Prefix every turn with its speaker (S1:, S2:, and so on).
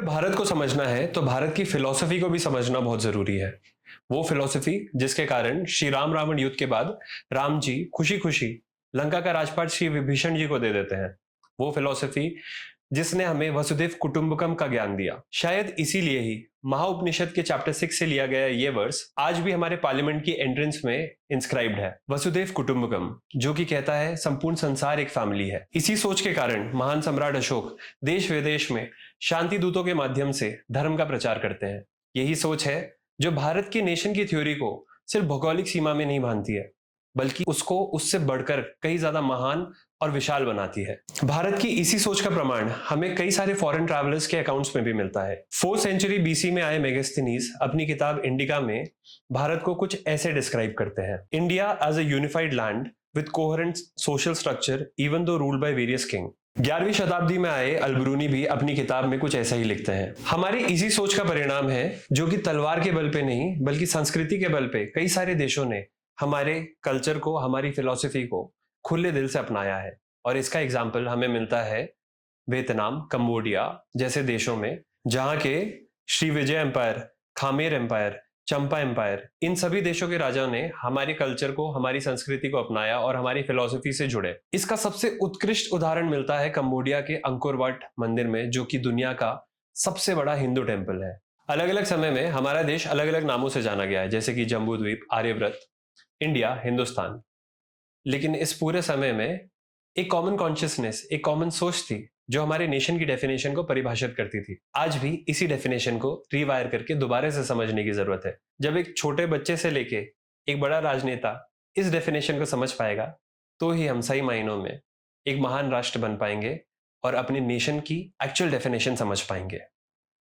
S1: भारत को समझना है तो भारत की फिलॉसफी को भी समझना बहुत जरूरी है। वो फिलॉसफी जिसके कारण श्री राम रावण युद्ध के बाद राम जी खुशी खुशी लंका का राजपाट श्री विभीषण जी को दे देते हैं। वो फिलॉसफी जिसने हमें वसुधैव कुटुंबकम का ज्ञान दिया। शायद इसीलिए ही महाउपनिषद के चैप्टर 6 से लिया गया ये वर्स आज भी हमारे पार्लियामेंट की एंट्रेंस में इंस्क्राइब्ड है, वसुधैव कुटुंबकम, जो कि कहता है संपूर्ण संसार एक फैमिली है। इसी सोच के कारण महान सम्राट अशोक देश विदेश में शांति दूतों के माध्यम से धर्म का प्रचार करते हैं। यही सोच है जो भारत की नेशन की थ्योरी को सिर्फ भौगोलिक सीमा में नहीं बांधती है, बल्कि उसको उससे बढ़कर कई ज्यादा महान और विशाल बनाती है। भारत की इसी सोच का प्रमाण हमें कई सारे फॉरेन ट्रैवलर्स के अकाउंट्स में भी मिलता है। 4th सेंचुरी बीसी में आए मेगास्थनीज अपनी किताब इंडिका में भारत को कुछ ऐसे डिस्क्राइब करते हैं: India as a unified land with coherent social structure even though ruled by various king. 11वीं शताब्दी में आए अलबरूनी भी अपनी किताब में कुछ ऐसा ही लिखते हैं। हमारे इसी सोच का परिणाम है जो कि तलवार के बल पे नहीं बल्कि संस्कृति के बल पे कई सारे देशों ने हमारे कल्चर को, हमारी फिलॉसफी को खुले दिल से अपनाया है। और इसका एग्जाम्पल हमें मिलता है वियतनाम, कंबोडिया जैसे देशों में, जहां के श्री विजय एम्पायर, खामेर एम्पायर, चंपा एम्पायर, इन सभी देशों के राजाओं ने हमारे कल्चर को, हमारी संस्कृति को अपनाया और हमारी फिलॉसफी से जुड़े। इसका सबसे उत्कृष्ट उदाहरण मिलता है कंबोडिया के अंकोर वाट मंदिर में, जो कि दुनिया का सबसे बड़ा हिंदू टेम्पल है। अलग अलग समय में हमारा देश अलग अलग नामों से जाना गया है, जैसे कि जम्बू द्वीप, आर्यव्रत, इंडिया, हिंदुस्तान। लेकिन इस पूरे समय में एक कॉमन कॉन्शियसनेस, एक कॉमन सोच थी जो हमारे नेशन की डेफिनेशन को परिभाषित करती थी। आज भी इसी डेफिनेशन को रिवायर करके दोबारा से समझने की जरूरत है। जब एक छोटे बच्चे से लेके एक बड़ा राजनेता इस डेफिनेशन को समझ पाएगा, तो ही हम सही मायनों में एक महान राष्ट्र बन पाएंगे और अपने नेशन की एक्चुअल डेफिनेशन समझ पाएंगे।